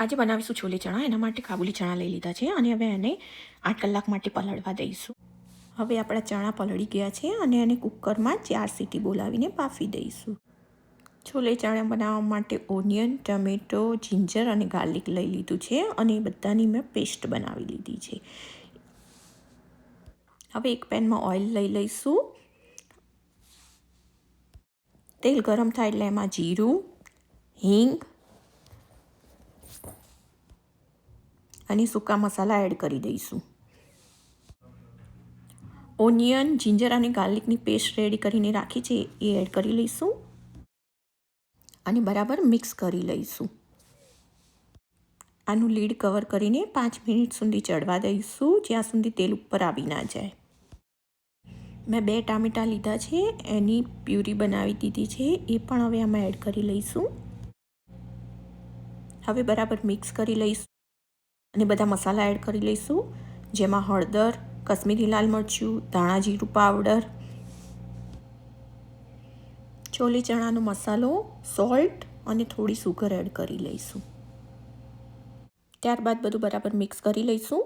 આજે બનાવીશું છોલે ચણા. એના માટે કાબુલી ચણા લઈ લીધા છે અને હવે એને 8 કલાક માટે પલળવા દઈશું. હવે આપણા ચણા પલળી ગયા છે અને એને કુકરમાં 4 સીટી બોલાવીને બાફી દઈશું. છોલે ચણા બનાવવા માટે ઓનિયન, ટમેટો, જિંજર અને ગાર્લિક લઈ લીધું છે અને એ બધાની મેં પેસ્ટ બનાવી લીધી છે. હવે એક પેનમાં ઓઇલ લઈ લઈશું. તેલ ગરમ થાય એટલે એમાં જીરું, હિંગ અને સૂકા મસાલા એડ કરી દઈશું. ઓનિયન, જિંજર અને ગાર્લિકની પેસ્ટ રેડી કરીને રાખી છે એ એડ કરી લઈશું અને બરાબર મિક્સ કરી લઈશું. આનું લીડ કવર કરીને 5 મિનિટ સુધી ચડવા દઈશું, જ્યાં સુધી તેલ ઉપર આવી ના જાય. મેં 2 ટામેટાં લીધા છે, એની પ્યુરી બનાવી દીધી છે, એ પણ હવે આમાં એડ કરી લઈશું. હવે બરાબર મિક્સ કરી લઈશું અને બધા મસાલા એડ કરી લઈશું, જેમાં હળદર, કશ્મીરી લાલ મરચું, ધાણા જીરું પાવડર, છોલે ચણાનો મસાલો, સોલ્ટ અને થોડી સુગર એડ કરી લઈશું. ત્યારબાદ બધું બરાબર મિક્સ કરી લઈશું.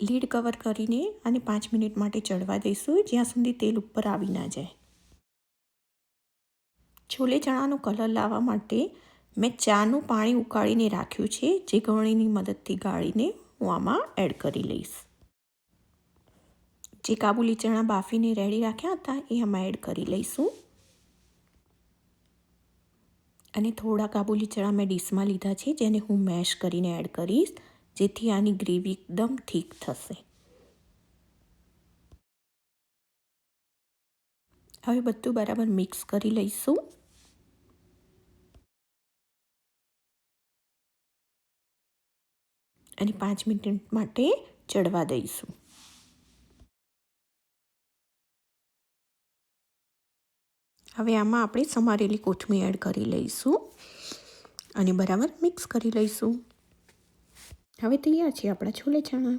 લીડ કવર કરીને અને 5 મિનિટ માટે ચડવા દઈશું, જ્યાં સુધી તેલ ઉપર આવી ના જાય. છોલે ચણાનો કલર લાવવા માટે મેં ચાનું પાણી ઉકાળીને રાખ્યું છે, જે ગળણીની મદદથી ગાળીને હું આમાં એડ કરી લઈશ. જે કાબુલી ચણા બાફીને રેડી રાખ્યા હતા એ આમાં એડ કરી લઈશું અને થોડા કાબુલી ચણા મેં ડીશમાં લીધા છે, જેને હું મેશ કરીને એડ કરીશ, જેથી આની ગ્રેવી એકદમ ઠીક થશે. હવે બધું બરાબર મિક્સ કરી લઈશું અને 5 મિનિટ માટે ચડવા દઈશું. હવે આમાં આપણે સમારેલી કોથમીર એડ કરી લઈશું અને બરાબર મિક્સ કરી લઈશું. હવે તૈયાર છે આપણા છોલે ચણા.